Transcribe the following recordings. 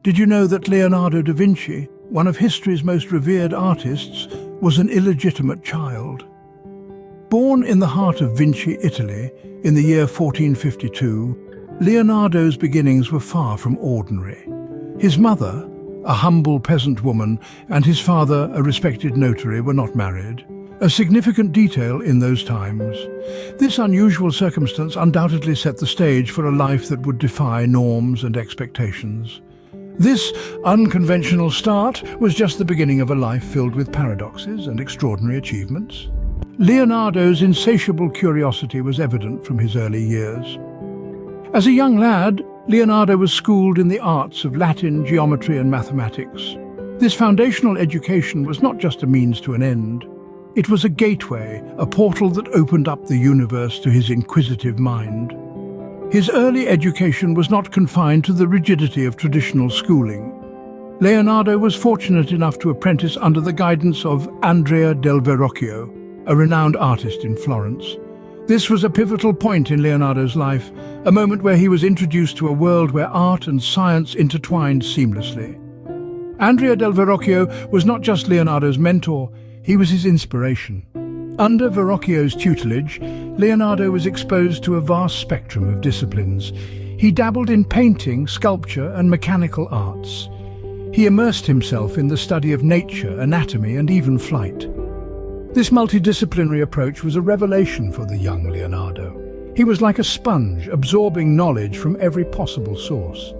Did you know that Leonardo da Vinci, one of history's most revered artists, was an illegitimate child? Born in the heart of Vinci, Italy, in the year 1452, Leonardo's beginnings were far from ordinary. His mother, a humble peasant woman, and his father, a respected notary, were not married, a significant detail in those times. This unusual circumstance undoubtedly set the stage for a life that would defy norms and expectations. This unconventional start was just the beginning of a life filled with paradoxes and extraordinary achievements. Leonardo's insatiable curiosity was evident from his early years. As a young lad, Leonardo was schooled in the arts of Latin, geometry, and mathematics. This foundational education was not just a means to an end. It was a gateway, a portal that opened up the universe to his inquisitive mind. His early education was not confined to the rigidity of traditional schooling. Leonardo was fortunate enough to apprentice under the guidance of Andrea del Verrocchio, a renowned artist in Florence. This was a pivotal point in Leonardo's life, a moment where he was introduced to a world where art and science intertwined seamlessly. Andrea del Verrocchio was not just Leonardo's mentor, he was his inspiration. Under Verrocchio's tutelage, Leonardo was exposed to a vast spectrum of disciplines. He dabbled in painting, sculpture, and mechanical arts. He immersed himself in the study of nature, anatomy, and even flight. This multidisciplinary approach was a revelation for the young Leonardo. He was like a sponge, absorbing knowledge from every possible source.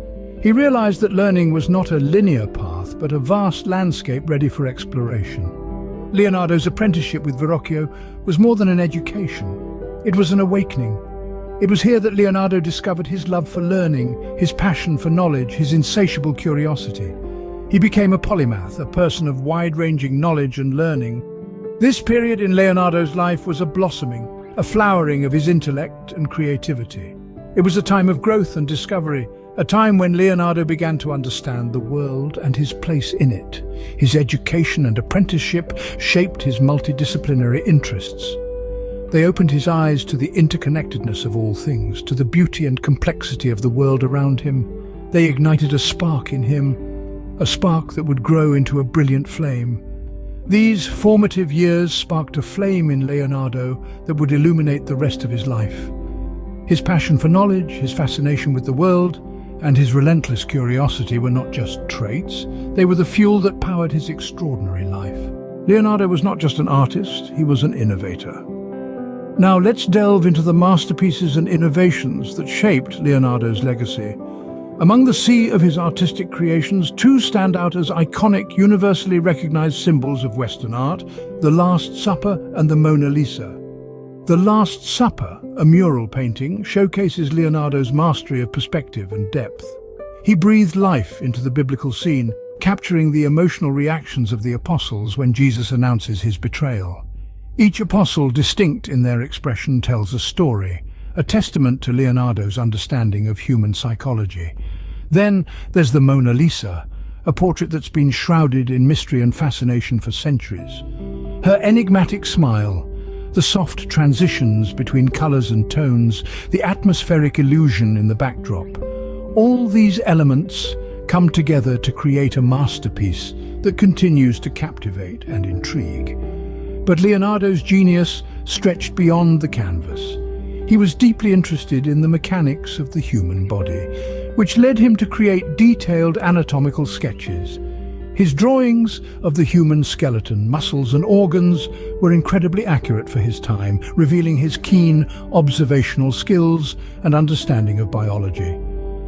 He realized that learning was not a linear path, but a vast landscape ready for exploration. Leonardo's apprenticeship with Verrocchio was more than an education. It was an awakening. It was here that Leonardo discovered his love for learning, his passion for knowledge, his insatiable curiosity. He became a polymath, a person of wide-ranging knowledge and learning. This period in Leonardo's life was a blossoming, a flowering of his intellect and creativity. It was a time of growth and discovery, a time when Leonardo began to understand the world and his place in it. His education and apprenticeship shaped his multidisciplinary interests. They opened his eyes to the interconnectedness of all things, to the beauty and complexity of the world around him. They ignited a spark in him, a spark that would grow into a brilliant flame. These formative years sparked a flame in Leonardo that would illuminate the rest of his life. His passion for knowledge, his fascination with the world, and his relentless curiosity were not just traits, they were the fuel that powered his extraordinary life. Leonardo was not just an artist, he was an innovator. Now let's delve into the masterpieces and innovations that shaped Leonardo's legacy. Among the sea of his artistic creations, two stand out as iconic, universally recognized symbols of Western art: the Last Supper and the Mona Lisa. The Last Supper, a mural painting, showcases Leonardo's mastery of perspective and depth. He breathed life into the biblical scene, capturing the emotional reactions of the apostles when Jesus announces his betrayal. Each apostle, distinct in their expression, tells a story, a testament to Leonardo's understanding of human psychology. Then there's the Mona Lisa, a portrait that's been shrouded in mystery and fascination for centuries. Her enigmatic smile, the soft transitions between colors and tones, the atmospheric illusion in the backdrop, all these elements come together to create a masterpiece that continues to captivate and intrigue. But Leonardo's genius stretched beyond the canvas. He was deeply interested in the mechanics of the human body, which led him to create detailed anatomical sketches. His drawings of the human skeleton, muscles and organs were incredibly accurate for his time, revealing his keen observational skills and understanding of biology.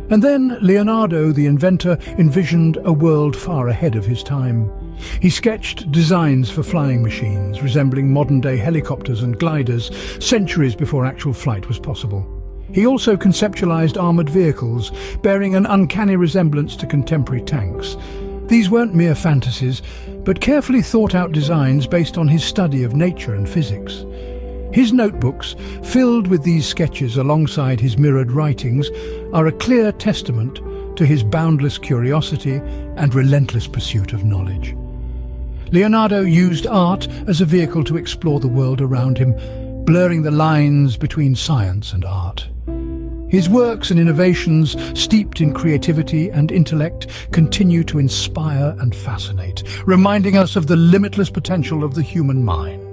And then Leonardo, the inventor, envisioned a world far ahead of his time. He sketched designs for flying machines, resembling modern-day helicopters and gliders, centuries before actual flight was possible. He also conceptualized armored vehicles, bearing an uncanny resemblance to contemporary tanks. These weren't mere fantasies, but carefully thought-out designs based on his study of nature and physics. His notebooks, filled with these sketches alongside his mirrored writings, are a clear testament to his boundless curiosity and relentless pursuit of knowledge. Leonardo used art as a vehicle to explore the world around him, blurring the lines between science and art. His works and innovations, steeped in creativity and intellect, continue to inspire and fascinate, reminding us of the limitless potential of the human mind.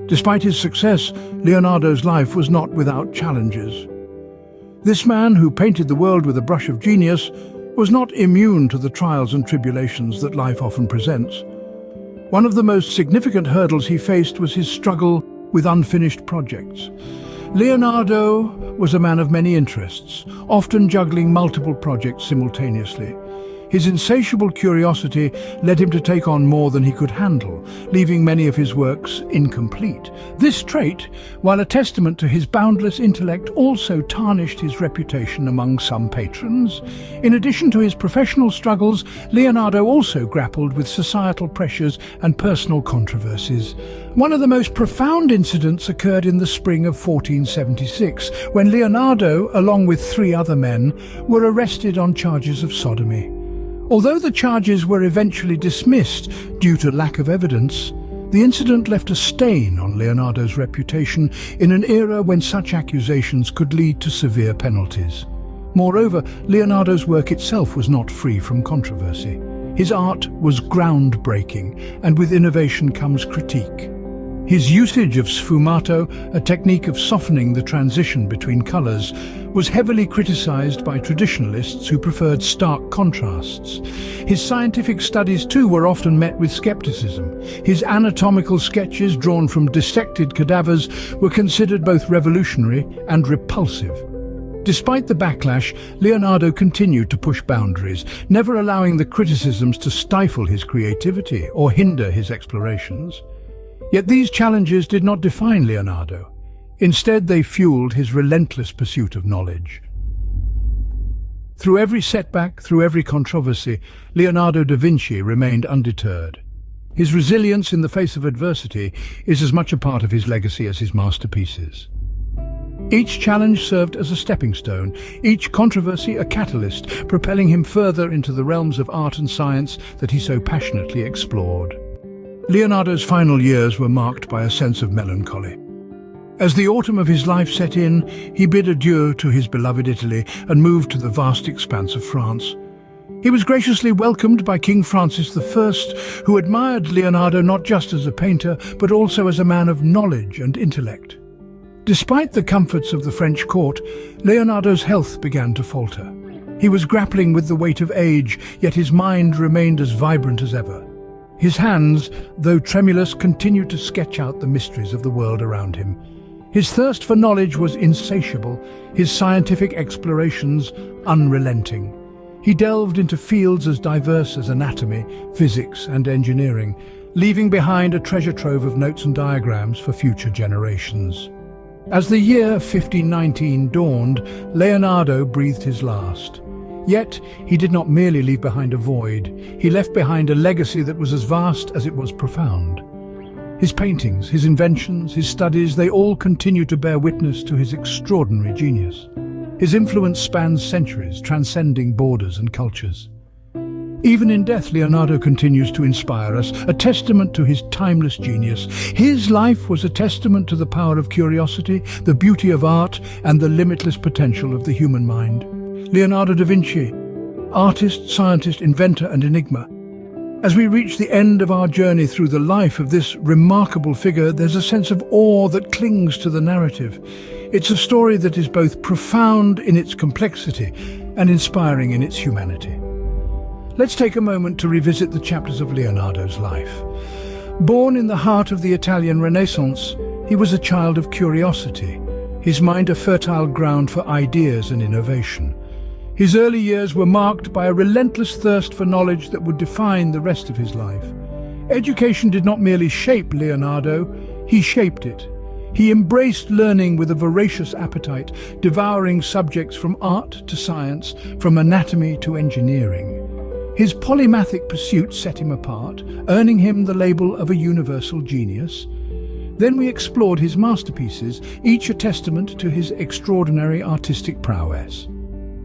Despite his success, Leonardo's life was not without challenges. This man, who painted the world with a brush of genius, was not immune to the trials and tribulations that life often presents. One of the most significant hurdles he faced was his struggle with unfinished projects. Leonardo was a man of many interests, often juggling multiple projects simultaneously. His insatiable curiosity led him to take on more than he could handle, leaving many of his works incomplete. This trait, while a testament to his boundless intellect, also tarnished his reputation among some patrons. In addition to his professional struggles, Leonardo also grappled with societal pressures and personal controversies. One of the most profound incidents occurred in the spring of 1476, when Leonardo, along with 3 other men, were arrested on charges of sodomy. Although the charges were eventually dismissed due to lack of evidence, the incident left a stain on Leonardo's reputation in an era when such accusations could lead to severe penalties. Moreover, Leonardo's work itself was not free from controversy. His art was groundbreaking, and with innovation comes critique. His usage of sfumato, a technique of softening the transition between colors, was heavily criticized by traditionalists who preferred stark contrasts. His scientific studies too were often met with skepticism. His anatomical sketches, drawn from dissected cadavers, were considered both revolutionary and repulsive. Despite the backlash, Leonardo continued to push boundaries, never allowing the criticisms to stifle his creativity or hinder his explorations. Yet these challenges did not define Leonardo. Instead, they fueled his relentless pursuit of knowledge. Through every setback, through every controversy, Leonardo da Vinci remained undeterred. His resilience in the face of adversity is as much a part of his legacy as his masterpieces. Each challenge served as a stepping stone, each controversy a catalyst, propelling him further into the realms of art and science that he so passionately explored. Leonardo's final years were marked by a sense of melancholy. As the autumn of his life set in, he bid adieu to his beloved Italy and moved to the vast expanse of France. He was graciously welcomed by King Francis I, who admired Leonardo not just as a painter, but also as a man of knowledge and intellect. Despite the comforts of the French court, Leonardo's health began to falter. He was grappling with the weight of age, yet his mind remained as vibrant as ever. His hands, though tremulous, continued to sketch out the mysteries of the world around him. His thirst for knowledge was insatiable, his scientific explorations unrelenting. He delved into fields as diverse as anatomy, physics, and engineering, leaving behind a treasure trove of notes and diagrams for future generations. As the year 1519 dawned, Leonardo breathed his last. Yet, he did not merely leave behind a void. He left behind a legacy that was as vast as it was profound. His paintings, his inventions, his studies, they all continue to bear witness to his extraordinary genius. His influence spans centuries, transcending borders and cultures. Even in death, Leonardo continues to inspire us, a testament to his timeless genius. His life was a testament to the power of curiosity, the beauty of art, and the limitless potential of the human mind. Leonardo da Vinci, artist, scientist, inventor, and enigma. As we reach the end of our journey through the life of this remarkable figure, there's a sense of awe that clings to the narrative. It's a story that is both profound in its complexity and inspiring in its humanity. Let's take a moment to revisit the chapters of Leonardo's life. Born in the heart of the Italian Renaissance, he was a child of curiosity, his mind a fertile ground for ideas and innovation. His early years were marked by a relentless thirst for knowledge that would define the rest of his life. Education did not merely shape Leonardo, he shaped it. He embraced learning with a voracious appetite, devouring subjects from art to science, from anatomy to engineering. His polymathic pursuit set him apart, earning him the label of a universal genius. Then we explored his masterpieces, each a testament to his extraordinary artistic prowess.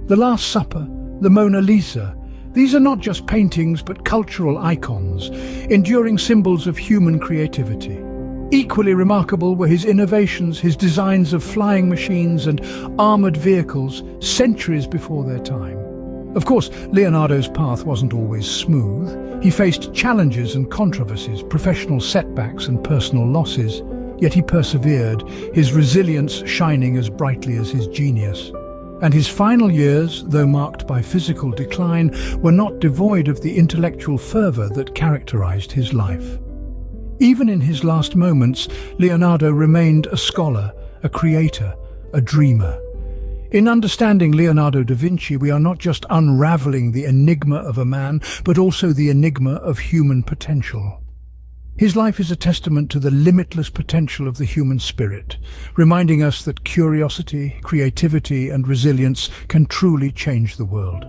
The Last Supper, the Mona Lisa, these are not just paintings but cultural icons, enduring symbols of human creativity. Equally remarkable were his innovations, his designs of flying machines and armoured vehicles centuries before their time. Of course, Leonardo's path wasn't always smooth. He faced challenges and controversies, professional setbacks and personal losses. Yet he persevered, his resilience shining as brightly as his genius. And his final years, though marked by physical decline, were not devoid of the intellectual fervour that characterized his life. Even in his last moments, Leonardo remained a scholar, a creator, a dreamer. In understanding Leonardo da Vinci, we are not just unraveling the enigma of a man, but also the enigma of human potential. His life is a testament to the limitless potential of the human spirit, reminding us that curiosity, creativity, and resilience can truly change the world.